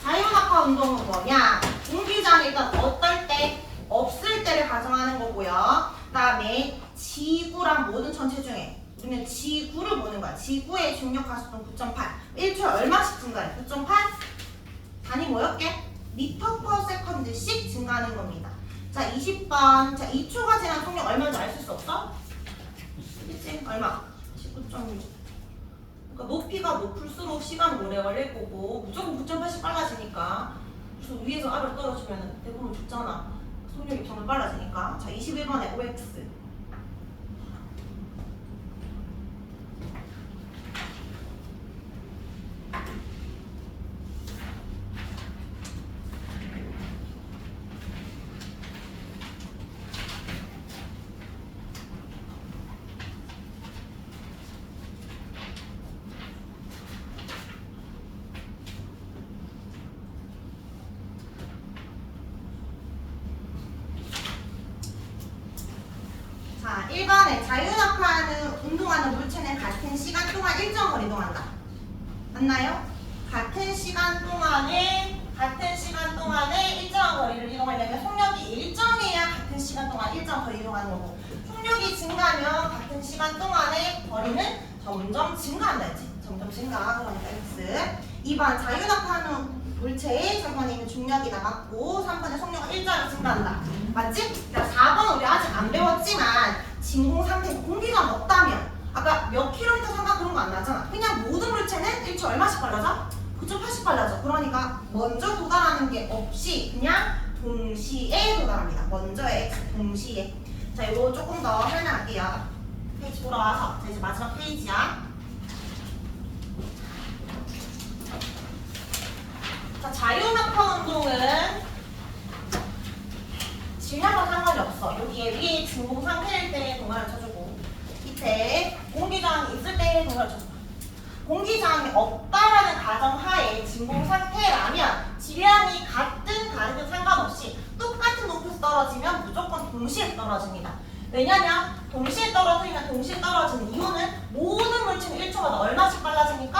자유낙하 운동은 뭐냐? 공기장이 일단 어떨 때? 없을 때를 가정하는 거고요. 그 다음에 지구랑 모든 천체 중에 우리는 지구를 보는 거야. 지구의 중력 가속도 9.8. 1초에 얼마씩 증가해? 9.8? 단위 뭐였게? 미터/세컨드씩 증가하는 겁니다. 자 20번. 자 2초가 지난 속력 얼마인지 알 수 없어? 그치? 얼마? 19.6. 그러니까 높이가 높을수록 시간은 오래 걸릴 거고 무조건 9.8씩 빨라지니까 그래서 위에서 아래로 떨어지면 대부분 죽잖아. 속력이 정말 빨라지니까. 자 21번에 OX. 자 1번에 자유낙하하는 운동하는 물체는 같은 시간 동안 일정 거리 이동한다. 맞나요? 같은 시간 동안에 일정한 거리를 이동하려면 속력이 일정해야 같은 시간 동안 일정 거리 이동하는 거고 속력이 증가하면 같은 시간 동안의 거리는 점점 증가한다 했지. 점점 증가. 그러니까 X. 2번 자유낙하하는 물체의 절반에 있는 중력이 남았고 3번의 속력은 일정하게 증가한다. 맞지? 자 4번 우리 아직 안 배웠지만 진공 상태에서 공기가 없다면 아까 몇 킬로미터 상가 그런 거 안 나잖아. 그냥 모든 물체는 1초 얼마씩 빨라져? 9.8씩 빨라져. 그러니까 먼저 도달하는 게 없이 그냥 동시에 도달합니다. 먼저의 동시에. 자 이거 조금 더 설명할게요. 페이지 돌아와서 자, 이제 마지막 페이지야. 자 자유낙하 운동은 질량과 상관이 없어. 여기에 위에 진공 상태일 때 동화를 쳐주고 밑에 공기저항이 있을 때 동화를 쳐줘. 공기저항이 없다라는 가정하에 진공 상태라면 질량이 같든 다르든 상관없이 똑같은 높이에서 떨어지면 무조건 동시에 떨어집니다. 왜냐면 동시에 떨어지면 동시에 떨어지는 이유는 모든 물체는 1초마다 얼마씩 빨라지니까?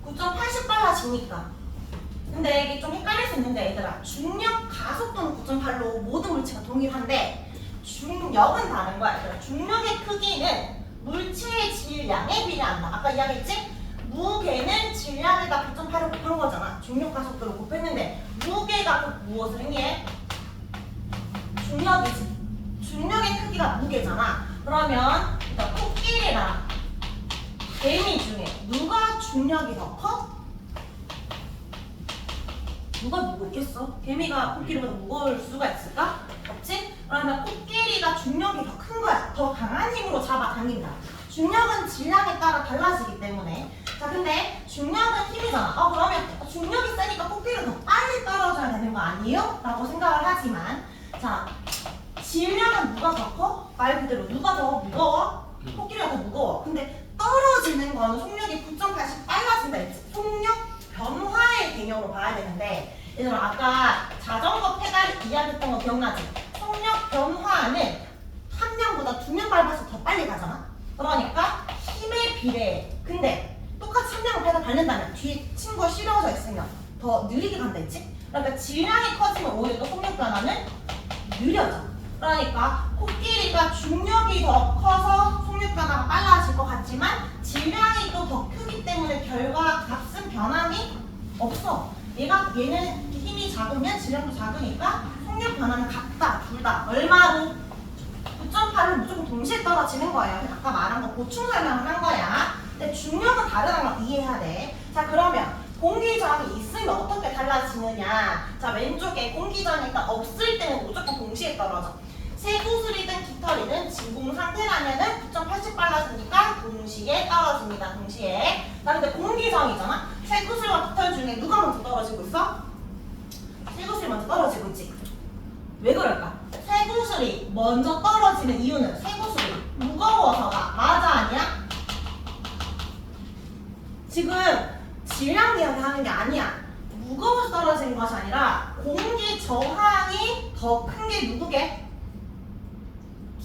9.8씩 빨라지니까. 근데 이게 좀 헷갈릴 수 있는데 얘들아, 중력 가속도는 9.8로 모든 물체가 동일한데 중력은 다른 거야. 얘들아. 중력의 크기는 물체의 질량에 비례한다. 아까 이야기했지? 무게는 질량에다 9.8을 곱한 거잖아. 중력 가속도를 곱했는데 무게가 무엇을 의미해? 중력이지. 중력의 크기가 무게잖아. 그러면 일단 코끼리랑 개미 중에 누가 중력이 더 커? 누가 무겁겠어? 개미가 코끼리보다 무거울 수가 있을까? 없지? 그러면 코끼리가 중력이 더 큰 거야. 더 강한 힘으로 잡아당긴다. 중력은 질량에 따라 달라지기 때문에. 자, 근데 중력은 힘이잖아. 그러면 중력이 세니까 코끼리가 더 빨리 떨어져야 되는 거 아니에요? 라고 생각을 하지만, 자, 질량은 누가 더 커? 말 그대로 누가 더 무거워? 코끼리가 더 무거워. 근데 떨어지는 건 속력이 9.8씩 빨라진다 했지. 속력 변화의 개념으로 봐야 되는데, 얘들아 아까 자전거 페달 이야기했던 거 기억나지? 속력 변화는 한 명보다 두 명 밟아서 더 빨리 가잖아. 그러니까 힘에 비례해. 근데 똑같이 한 명을 페달 밟는다면 뒤에 친구가 실어져 있으면 더 느리게 간다 했지? 그러니까 질량이 커지면 오히려 또 속력 변화는 느려져. 그러니까 코끼리가 중력이 더 커서 속력 변화가 빨라질 것 같지만 질량이 또 더 크기 때문에 결과 값은 변함이 없어. 얘는 힘이 작으면 질량도 작으니까 속력 변화는 같다. 둘 다 얼마로? 9.8은 무조건 동시에 떨어지는 거예요. 아까 말한 거 보충 설명을 한 거야. 근데 중력은 다르다는 걸 이해해야 돼. 자, 그러면 공기저항이 있으면 어떻게 달라지느냐. 자, 왼쪽에 공기저항이 일단 없을 때는 무조건 동시에 떨어져. 쇠구슬이든 깃털이든 진공 상태라면은 9.8씩 빨라지니까 동시에 떨어집니다. 동시에. 자, 근데 공기저항이잖아. 쇠구슬과 깃털 중에 누가 먼저 떨어지고 있어? 쇠구슬이 먼저 떨어지고 있지. 왜 그럴까? 쇠구슬이 먼저 떨어지는 이유는 쇠구슬이 무거워서가 맞아 아니야? 지금 질량 이야기 하는 게 아니야. 무거워서 떨어지는 것이 아니라 공기 저항이 더 큰 게 누구게?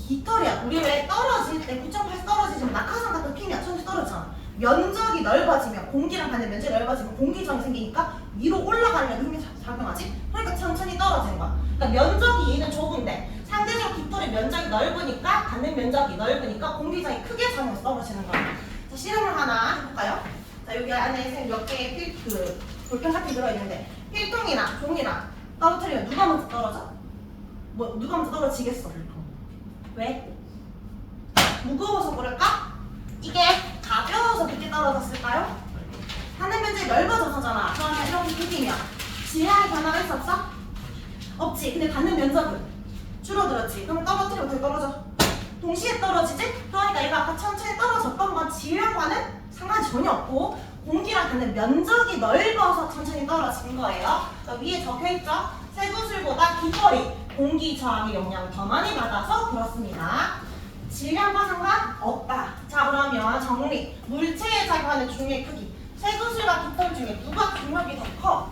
깃털이야. 우리 왜 떨어질 때 9.8 떨어지지만 낙하산 같은 핑이야. 천천히 떨어지잖아. 면적이 넓어지면 공기랑 받는 면적이 넓어지면 공기저항이 생기니까 위로 올라가려는 힘이 작용하지. 그러니까 천천히 떨어지는 거야. 그러니까 면적이 얘는 좁은데 상대적으로 깃털의 면적이 넓으니까 받는 면적이 넓으니까 공기저항이 크게 작용해서 떨어지는 거야. 자, 실험을 하나 해볼까요? 자, 여기 안에 몇 개의 볼펜 같은 게 들어있는데 필통이나 종이랑 떨어뜨리면 누가 먼저 떨어져? 누가 먼저 떨어지겠어? 왜? 무거워서 그럴까? 이게 가벼워서 그렇게 떨어졌을까요? 하는 면적이 넓어져서잖아. 그러면 이렇게 굽히면 질량의 변화가 있었어? 없지. 근데 받는 면적은 줄어들었지. 그럼 떨어뜨리면 더 떨어져. 동시에 떨어지지? 그러니까 얘가 아까 천천히 떨어졌던 건 질량과는 상관이 전혀 없고 공기랑 받는 면적이 넓어서 천천히 떨어진 거예요. 그러니까 위에 적혀있죠? 쇠구슬보다 깃털이 공기 저항의 영향을 더 많이 받아서 그렇습니다. 질량과 상관없다. 자, 그러면 정리. 물체에 작용하는 중력의 크기. 쇠구슬과 깃털 중에 누가 중력이 더 커?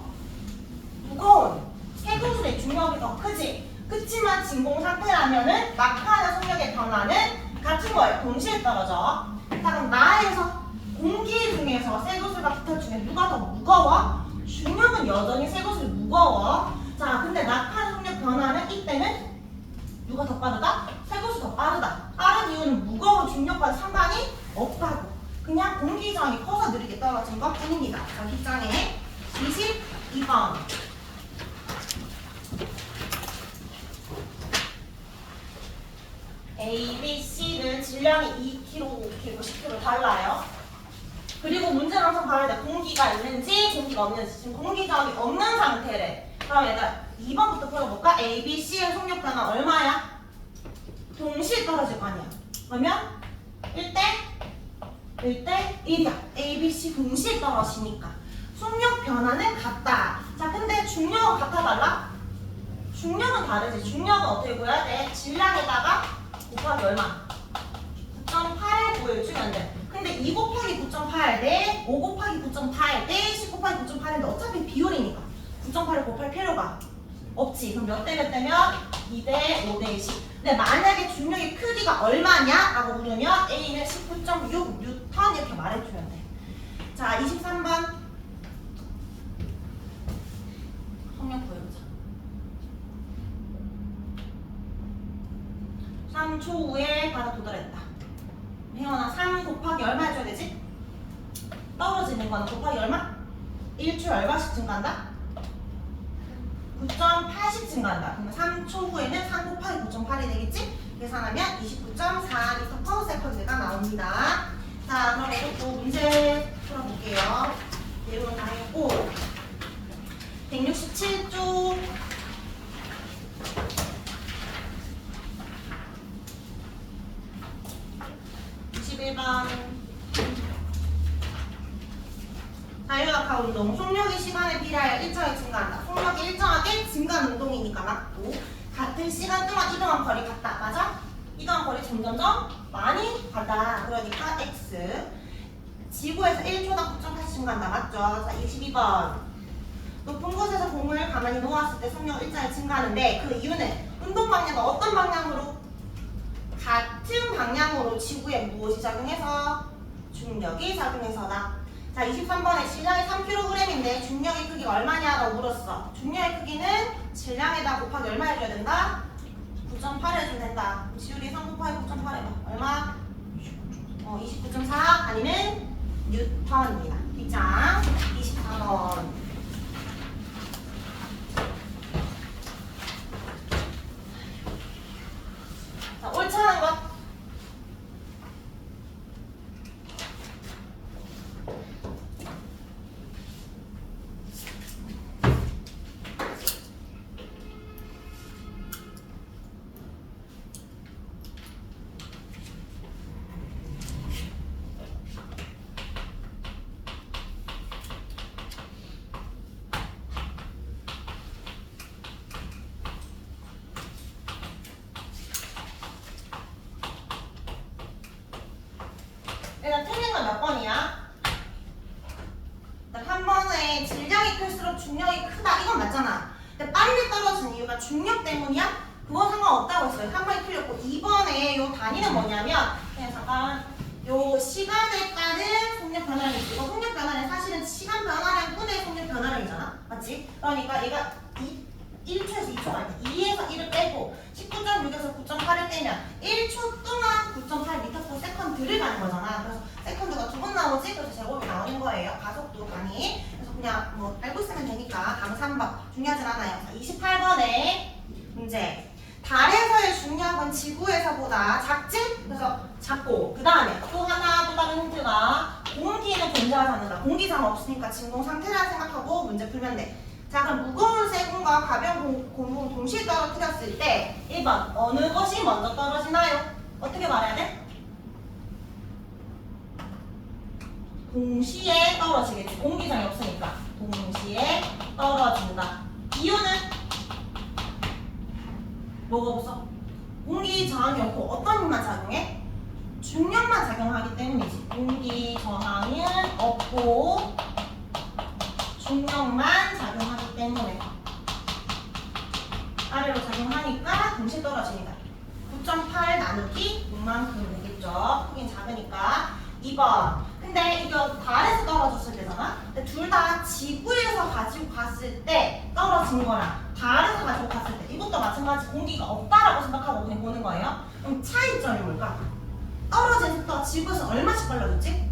무거운 쇠구슬의 중력이 더 크지. 그치만 진공 상태라면은 낙하하는 속력의 변화는 같은 거예요. 동시에 떨어져. 자, 그럼 나에서 공기 중에서 쇠구슬과 깃털 중에 누가 더 무거워? 중력은 여전히 쇠구슬이 무거워. 자, 근데 낙하하는 속력 변화는 이때는 누가 더 빠르다? 쇠구슬이 더 빠르다. 빠른 이유는 무거운 중력과 상관이 없다고. 그냥 공기저항이 커서 느리게 떨어진 것 뿐입니다. 자, 뒷장에 22번. A, B, C는 질량이 2kg, 5kg, 10kg 달라요. 그리고 문제는 항상 봐야 돼. 공기가 있는지 공기가 없는지. 지금 공기저항이 없는 상태래. 그럼 얘들아 2번부터 풀어볼까? A, B, C의 속력 변화 얼마야? 동시에 떨어질 거 아니야. 그러면 1대 1이야. A, B, C 동시에 떨어지니까 속력 변화는 같다. 자, 근데 중력은 같아 달라? 중력은 다르지. 중력은 어떻게 구해야 돼? 질량에다가 곱하기 얼마? 9.8 주면 돼. 근데 2 곱하기 9.8 대 5 곱하기 9.8 대 10 곱하기 9.8인데 어차피 비율이니까 9.8을 곱할 필요가 없지. 그럼 몇 대 몇 대면 2대 5대 20. 근데 만약에 중력의 크기가 얼마냐? 라고 물으면 A는 19.6 뉴턴 이렇게 말해주면 돼. 자, 23번. 성명 보여보자. 3초 후에 바다 도달했다. 혜원아, 3 곱하기 얼마 해줘야 되지? 떨어지는 거는 곱하기 얼마? 1초에 얼마씩 증가한다? 9.8씩 증가한다. 그러면 3초 후에는 3 곱하기 9.8이 되겠지? 계산하면 29.4m/s가 나옵니다. 자, 그럼 이것도 문제 풀어볼게요. 내용은 다 했고 167쪽 21번 자유낙하 운동. 속력이 시간에 비례하여 일정하게 증가한다. 속력이 일정하게 증가하는 운동이니까 맞고 같은 시간 동안 이동한 거리 같다. 맞아? 이동한 거리 점점점 많이 가다. 그러니까 X. 지구에서 1초당 9.8씩 증가한다. 맞죠? 자, 22번. 높은 곳에서 공을 가만히 놓았을 때 속력은 일정하게 증가하는데 그 이유는 운동 방향은 어떤 방향으로? 같은 방향으로 지구에 무엇이 작용해서? 중력이 작용해서다. 자, 23번에 질량이 3kg인데 중력의 크기가 얼마냐라고 물었어. 중력의 크기는 질량에다 곱하기 얼마 해줘야 된다? 9.8 해주면 된다. 지율이 3 곱하기 9.8 해봐. 얼마? 29.4 아니면 뉴턴입니다. 뒷장 24번. 자, 옳지 않은 것. 일단 틀린 건 몇 번이야? 일단 한 번에 질량이 클수록 중력이 크다. 이건 맞잖아. 근데 빨리 떨어지는 이유가 중력 때문이야? 그건 상관없다고 했어요. 한 번에 틀렸고 2번에 요 단위는 뭐냐면 그냥 잠깐 요 시간에 따른 속력 변화량이 있고 속력 변화량 사실은 시간 변화량 분의 속력 변화량이잖아. 맞지? 그러니까 얘가 1초에서 2초가 아니야. 2에서 1을 빼고 19.6에서 9.8을 빼면 1초 동안 9.8m/s를 가는 거잖아. 그래서 세컨드가 두 번 나오지? 그래서 제곱이 나오는 거예요. 가속도 단위. 그래서 그냥 뭐 알고 있으면 되니까 다음 3번 중요하진 않아요. 자, 28번에 문제. 달에서의 중력은 지구에서보다 작지? 그래서 작고 그 다음에 또 하나 또 다른 힌트가 공기는 존재하지 않는다. 공기상 없으니까 진공 상태라 생각하고 문제 풀면 돼. 자, 그럼 무거운 세공과 가벼운 공공 동시에 떨어뜨렸을 때 1번 어느 것이 먼저 떨어지나요? 어떻게 말해야 돼? 동시에 떨어지겠지. 공기장이 없으니까 동시에 떨어진다. 이유는 뭐가 없어? 공기 저항이 없고 어떤 힘만 작용해? 중력만 작용하기 때문이지. 공기 저항은 없고 중력만 작용하기 때문에 아래로 작용하니까 동시에 떨어지니까 9.8 나누기 6만큼 되겠죠. 크긴 작으니까. 2번. 근데 이거 달에서 떨어졌을 때잖아. 근데 둘 다 지구에서 가지고 갔을 때 떨어진 거랑 달에서 가지고 갔을 때 이것도 마찬가지 공기가 없다라고 생각하고 그냥 보는 거예요. 그럼 차이점이 뭘까? 떨어진 속도가 지구에서 얼마씩 빨라졌지?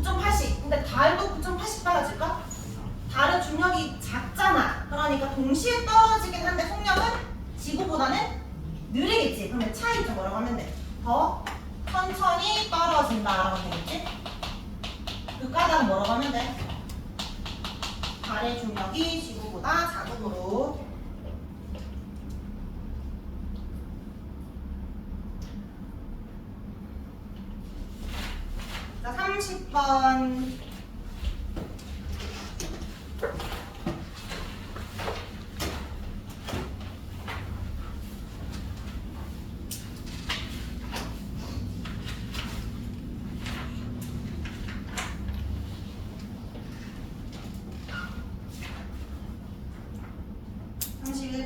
9.8씩. 근데 달도 9.8씩 빨라질까? 달은 중력이 작잖아. 그러니까 동시에 떨어지긴 한데 속력은 지구보다는 느리겠지. 그러면 차이점 뭐라고 하면 돼? 더 천천히 떨어진다라고 되겠지? 그 까닭은 뭐라고 하면 돼? 달의 중력이 지구보다 작음으로. 자, 30번.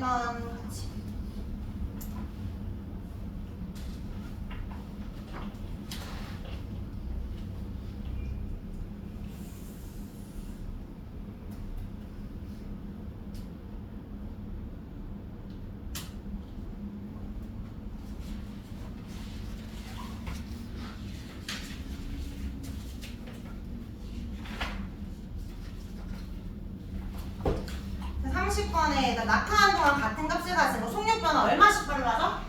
같이. 낙하한 동안 같은 값을 가지고 속력 변화 얼마씩 빨라져?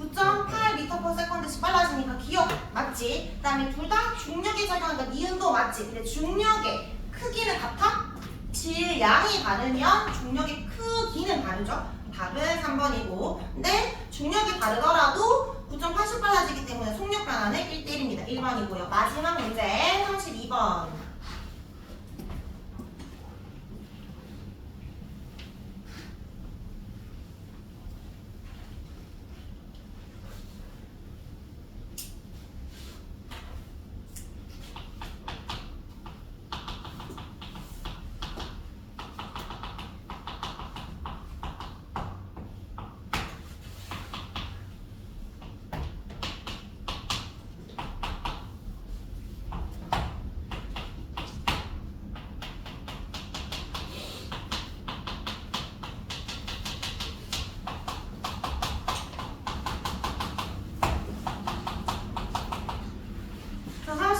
9.8m/s씩 빨라지니까 기억 맞지? 그 다음에 둘 다 중력이 작용하니까 니은도 맞지? 근데 중력의 크기는 같아? 질량이 다르면 중력의 크기는 다르죠? 답은 3번이고 근데 중력이 다르더라도 9.8씩 빨라지기 때문에 속력 변화는 1대1입니다. 1번이고요. 마지막 문제 32번.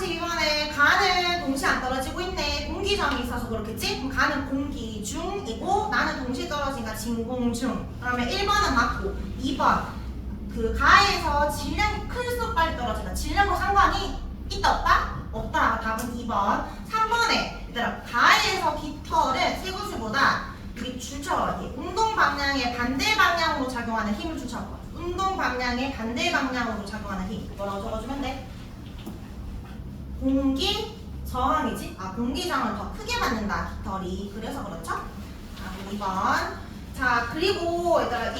이번에 가는 동시에 안 떨어지고 있네. 공기점이 있어서 그렇겠지? 그럼 가는 공기중이고 나는 동시에 떨어지니까 진공중. 그러면 1번은 맞고 2번 그 가에서 질량이 클수록 빨리 떨어진다. 질량과 상관이 있다 없다? 없다. 답은 2번. 3번에 얘들아 가에서 깃털은 쇠구슬보다 우리 줄쳐봐. 운동 방향의 반대 방향으로 작용하는 힘을 줄쳐봐. 운동 방향의 반대 방향으로 작용하는 힘. 뭐라고 적어주면 돼? 공기 저항이지? 아, 공기 저항을 더 크게 받는다, 깃털이. 그래서 그렇죠? 자, 2번. 자, 그리고 얘들아,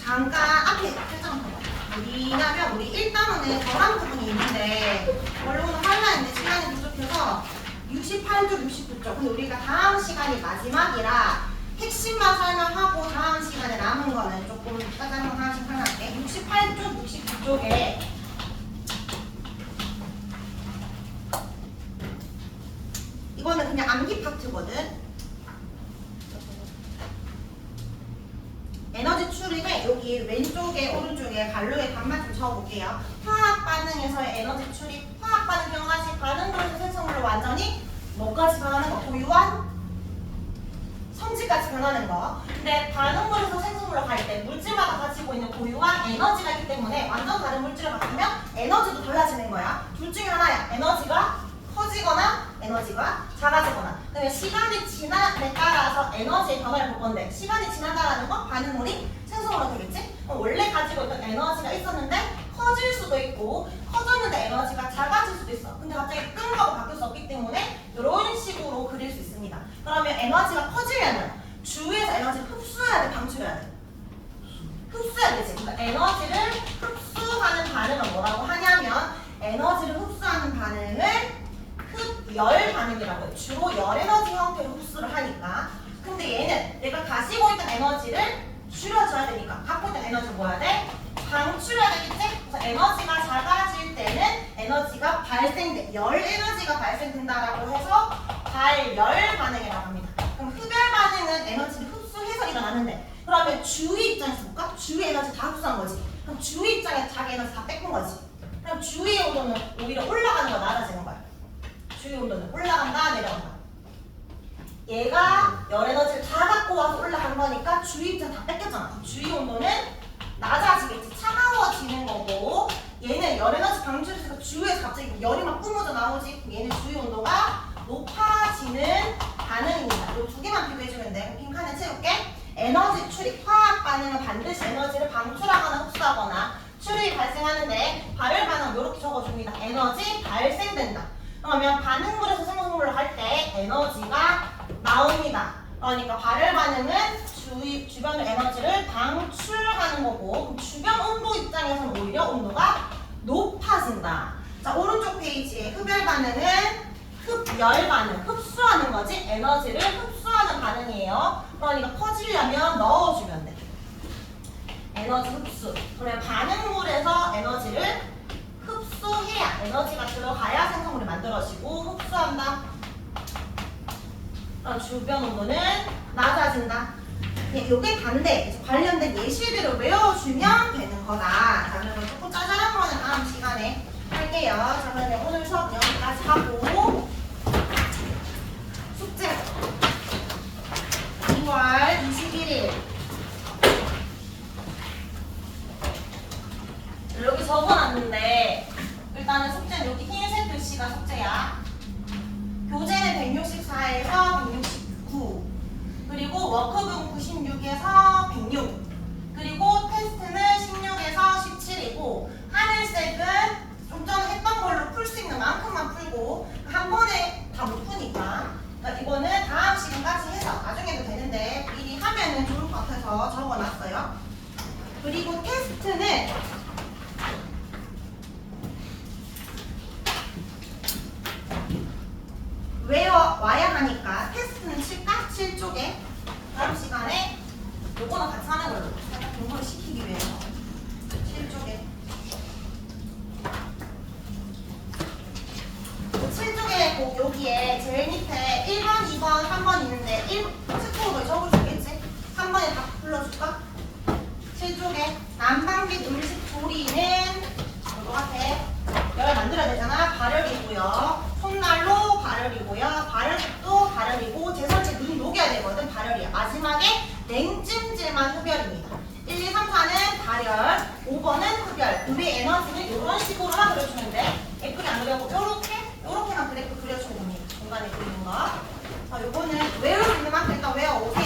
잠깐 앞에 살짝만 봐봐. 뭐냐면, 우리 1단원에 덜한 부분이 있는데, 원래는 하려는데 시간이 부족해서 68쪽, 69쪽. 근데 우리가 다음 시간이 마지막이라 핵심만 설명하고 다음 시간에 남은 거는 조금 짜장면 하나씩 설명할게. 68쪽, 69쪽에 이거는 그냥 암기 파트거든. 에너지 출입에 여기 왼쪽에 오른쪽에 갈로에 반만 좀 적어볼게요. 화학 반응에서의 에너지 출입. 화학 반응 경화시 반응으로서 생성물로 완전히 뭐까지 변하는 거? 고유한 성질까지 변하는 거. 근데 반응물에서 생성물로 갈 때 물질마다 가지고 있는 고유한 에너지가 있기 때문에 완전 다른 물질을 바꾸면 에너지도 달라지는 거야. 둘 중에 하나야. 에너지가 커지거나 에너지가 작아지거나. 그다음에 시간이 지남에 따라서 에너지의 변화를 볼 건데 시간이 지나다라는 건 반응물이 생성으로 되겠지? 원래 가지고 있던 에너지가 있었는데 커질 수도 있고 커졌는데 에너지가 작아질 수도 있어. 근데 갑자기 끈 거하고 바뀔 수 없기 때문에 이런 식으로 그릴 수 있습니다. 그러면 에너지가 커지려면 주위에서 에너지를 흡수해야 돼, 방출해야 돼? 흡수해야 되지. 그러니까 에너지를 흡수하는 반응은 뭐라고 하냐면 에너지를 흡수하는 반응을 흡열 반응이라고 해요. 주로 열 에너지 형태로 흡수를 하니까. 근데 얘는 내가 가지고 있던 에너지를 줄여줘야 되니까 갖고 있던 에너지 뭐야 돼? 방출해야 되겠지? 그래서 에너지가 작아질 때는 에너지가 발생돼. 열 에너지가 발생된다라고 해서 발열 반응이라고 합니다. 그럼 흡열 반응은 에너지를 흡수해서 일어나는데 그러면 주위 입장에서 볼까? 주위 에너지 다 흡수한 거지. 그럼 주위 입장에서 자기 에너지 다 뺏긴 거지. 그럼 주위의 온도는 오히려 올라가는 거야, 낮아지는 거야? 주위 온도는 올라간다, 내려간다. 얘가 열 에너지를 다 갖고 와서 올라간 거니까 주위 입장 다 뺏겼잖아. 주위 온도는 낮아지겠지. 차가워지는 거고 얘는 열 에너지 방출해서 주위에서 갑자기 열이 막 뿜어져 나오지. 얘는 주위 온도가 높아지는 반응입니다. 이 두 개만 비교해주면 돼. 빈칸에 채울게. 에너지 출입, 화학 반응은 반드시 에너지를 방출하거나 흡수하거나 출입이 발생하는데 발열 반응 이렇게 적어줍니다. 에너지 발생된다. 그러면 반응물에서 생성물로 갈 때 에너지가 나옵니다. 그러니까 발열 반응은 주변의 에너지를 방출하는 거고 주변 온도 입장에서는 오히려 온도가 높아진다. 자, 오른쪽 페이지에 흡열 반응은 흡열 반응, 흡수하는 거지. 에너지를 흡수하는 흡수하는 반응이에요. 그러니까 퍼지려면 넣어주면 돼. 에너지 흡수. 그러면 반응물에서 에너지를 흡수해야, 에너지가 들어가야 생성물이 만들어지고 흡수한다. 그럼 주변 온도는 낮아진다. 이게 반대, 그래서 관련된 예시들을 외워주면 되는 거다. 자, 그러면 조금 짜잘한 거는 다음 시간에 할게요. 자, 그러면 오늘 수업 여기까지 하고 숙제 2월 21일 여기 적어놨는데 일단은 숙제는 여기 흰색 글씨가 숙제야. 교재는 164에서 169 그리고 워크북 96에서 106 그리고 테스트는 16에서 17이고 하늘색은 좀 전에 했던 걸로 풀 수 있는 만큼만 풀고 한 번에 다 못 푸니까 그러니까 이거는 다음 시간까지 해서 나중에도 되는데 미리 하면은 좋을 것 같아서 적어놨어요. 그리고 테스트는 외워와야 하니까 테스트는 칠까? 7쪽에 다음 시간에 요거는 같이 하는 걸로 살짝 공부를 시키기 위해서 7쪽에 7쪽에 여기에 제일 밑에 1번, 2번, 3번 있는데 1스코어로 적을 수 있겠지? 3번에 다 불러줄까? 7쪽에 난방비 음식 조리는 이거 같아 열 만들어야 되잖아. 발열이고요. 손난로 발열이고요. 발열도 발열이고 제설제 눈 녹여야 되거든. 발열이야. 마지막에 냉찜질만 흡열입니다. 1, 2, 3, 4는 발열, 5번은 흡열. 우리 에너지는 이런 식으로만 그려주면 돼. 예쁘게 안 그려고 요렇게만 그래프 그려주면 됩니다. 중간에 그리는 거. 자, 요거는 외울 수 있는 만큼 일단 외워오세요.